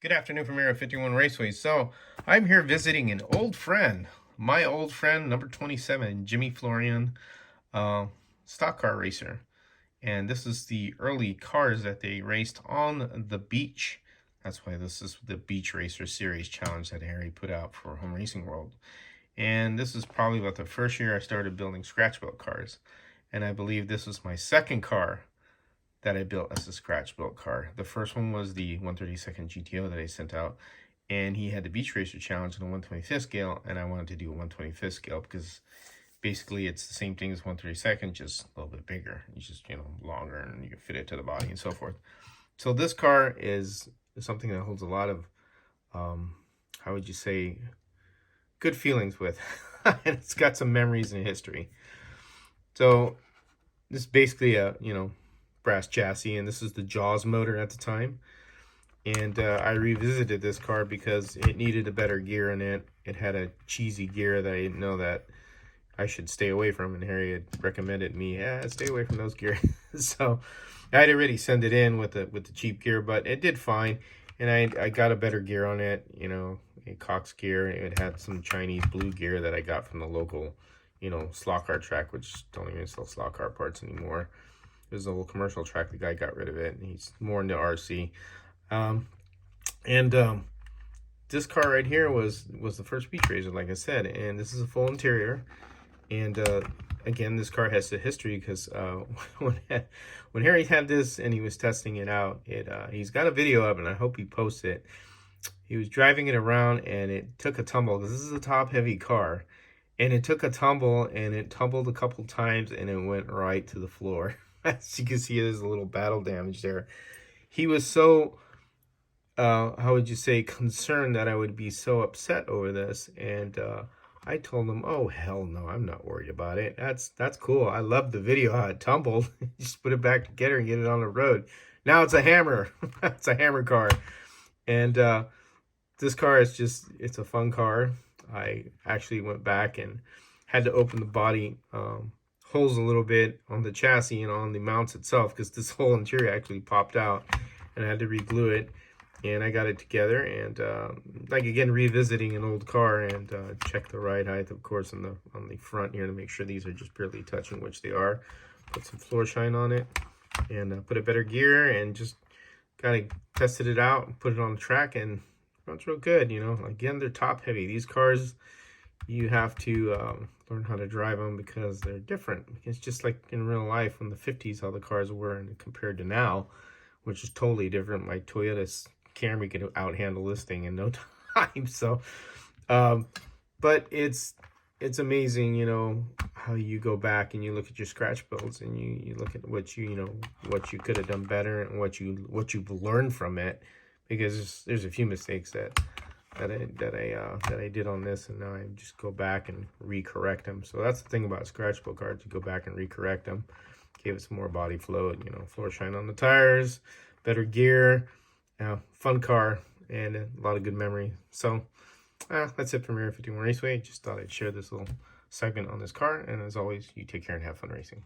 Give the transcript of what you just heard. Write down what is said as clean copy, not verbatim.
Good afternoon from Area 51 Raceway. So I'm here visiting an old friend, my old friend, number 27, Jimmy Florian, stock car racer. And this is the early cars that they raced on the beach. That's why this is the Beach Racer Series challenge that Harry put out for Home Racing World. And this is probably about the first year I started building scratch built cars. And I believe this was my second car that I built as a scratch built car. The first one was the 132nd GTO that I sent out, and he had the Beach Racer Challenge on a 125th scale, and I wanted to do a 125th scale because basically it's the same thing as 132nd, just a little bit bigger. It's just, longer, and you can fit it to the body and so forth. So this car is something that holds a lot of, how would you say, good feelings with. And it's got some memories and history. So this is basically a, brass chassis, and this is the Jaws motor at the time. And I revisited this car because it needed a better gear in it. It had a cheesy gear that I didn't know that I should stay away from, and Harry had recommended me, stay away from those gears. So I had already sent it in with the cheap gear, but it did fine. And I got a better gear on it, a Cox gear. It had some Chinese blue gear that I got from the local, slot car track, which don't even sell slot car parts anymore. It was a little commercial track. The guy got rid of it, and he's more into RC. This car right here was the first Beach Racer, like I said, and this is a full interior. And again, this car has a history because when Harry had this and he was testing it out, he's got a video up, and I hope he posts it. He was driving it around, and it took a tumble because this is a top-heavy car, and it took a tumble, and it tumbled a couple times, and it went right to the floor. As you can see, there's a little battle damage there. He was so, how would you say, concerned that I would be so upset over this. And I told him, oh, hell no, I'm not worried about it. That's cool. I love the video how it tumbled. Just put it back together and get it on the road. Now it's a hammer. It's a hammer car. And this car is just, it's a fun car. I actually went back and had to open the body holes a little bit on the chassis and on the mounts itself, because this whole interior actually popped out, and I had to re-glue it, and I got it together. And like, again, revisiting an old car, and check the ride height, of course, on the front here to make sure these are just barely touching, which they are. Put some floor shine on it, and put a better gear, and just kind of tested it out and put it on the track, and it runs real good. Again, they're top heavy. These cars, you have to learn how to drive them because they're different. It's just like in real life in the 50s how the cars were, and compared to now, which is totally different. My Toyota Camry could outhandle this thing in no time. So but it's amazing, how you go back and you look at your scratch builds, and you look at what what you could have done better, and what you've learned from it, because there's a few mistakes that I did on this, and now I just go back and recorrect them. So that's the thing about scratch built cards. You go back and recorrect them. Gave it some more body flow, floor shine on the tires, better gear, fun car, and a lot of good memory. So that's it from Area 51 Raceway. Just thought I'd share this little segment on this car, and as always, you take care and have fun racing.